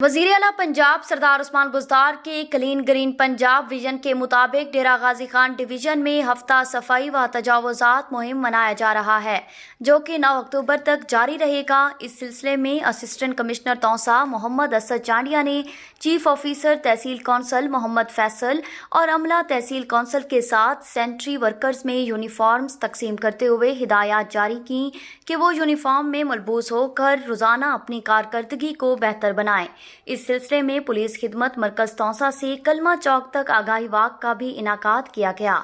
वज़ीर आला पंजाब सरदार उस्मान बुज़दार के क्लीन ग्रीन पंजाब विजन के मुताबिक डेरा गाजी खान डिवीज़न में हफ्ता सफाई व तजावुज़ात मुहिम मनाया जा रहा है, जो कि 9 अक्टूबर तक जारी रहेगा। इस सिलसिले में असिस्टेंट कमिश्नर तौसा मोहम्मद असद चांडिया ने चीफ ऑफिसर तहसील कौंसल मोहम्मद फैसल और अमला तहसील कौंसल के साथ सेंट्री वर्कर्स में यूनिफॉर्म्स तकसीम करते हुए हिदायत जारी की कि वो यूनिफॉर्म में मलबूस होकर रोज़ाना अपनी कारकर्दगी को बेहतर बनाएं। इस सिलसिले में पुलिस खिदमत मरकज तौसा से कलमा चौक तक आगाही वाक का भी इनाकाद किया गया।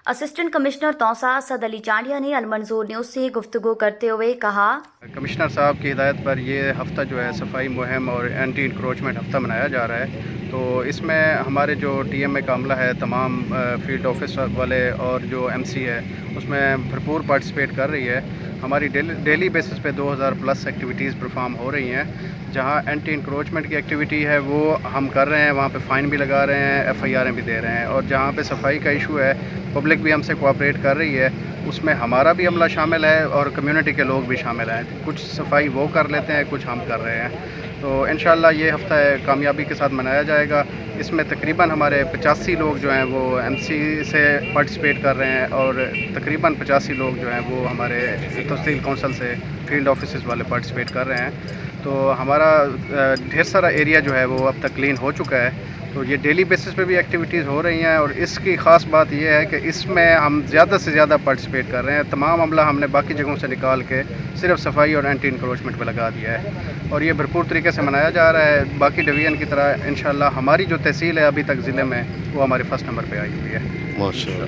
असिस्टेंट कमिश्नर तौसा असद अली चांडिया ने अलमंजूर न्यूज़ से गुफ्तगू करते हुए कहा, कमिश्नर साहब की हिदायत पर ये हफ़्ता जो है सफाई मुहिम और एंटी इंक्रोचमेंट हफ़्ता मनाया जा रहा है। तो इसमें हमारे जो TMA का अमला है, तमाम फील्ड ऑफिस वाले और जो MC है, उसमें भरपूर पार्टिसिपेट कर रही है। हमारी डेली बेसिस पे 2000 प्लस एक्टिविटीज़ परफॉर्म हो रही हैं। जहाँ एंटी इंक्रोचमेंट की एक्टिविटी है वो हम कर रहे हैं, वहाँ पे फ़ाइन भी लगा रहे हैं, FIR भी दे रहे हैं। और जहाँ पे सफाई का इशू है, पब्लिक भी हमसे कोऑपरेट कर रही है, उसमें हमारा भी अमला शामिल है और कम्युनिटी के लोग भी शामिल हैं। कुछ सफाई वो कर लेते हैं, कुछ हम कर रहे हैं। तो इंशाल्लाह ये हफ़्ता कामयाबी के साथ मनाया जाएगा। इसमें तकरीबन हमारे 85 लोग जो हैं वो MC से पार्टिसिपेट कर रहे हैं और तकरीबन 85 लोग जो हैं वो हमारे तहसील कौंसल से फील्ड ऑफिस वाले पार्टिसिपेट कर रहे हैं। तो हमारा ढेर सारा एरिया जो है वो अब तक क्लीन हो चुका है। तो ये डेली बेसिस पे भी एक्टिविटीज़ हो रही हैं और इसकी ख़ास बात ये है कि इसमें हम ज़्यादा से ज़्यादा पार्टिसिपेट कर रहे हैं। तमाम अमला हमने बाकी जगहों से निकाल के सिर्फ सफाई और एंटी इंक्रोचमेंट पे लगा दिया है और ये भरपूर तरीके से मनाया जा रहा है। बाकी डिवीज़न की तरह इंशाल्लाह हमारी जो तहसील है अभी तक ज़िले में, वो हमारे फर्स्ट नंबर पे आई हुई है। माशाअल्लाह।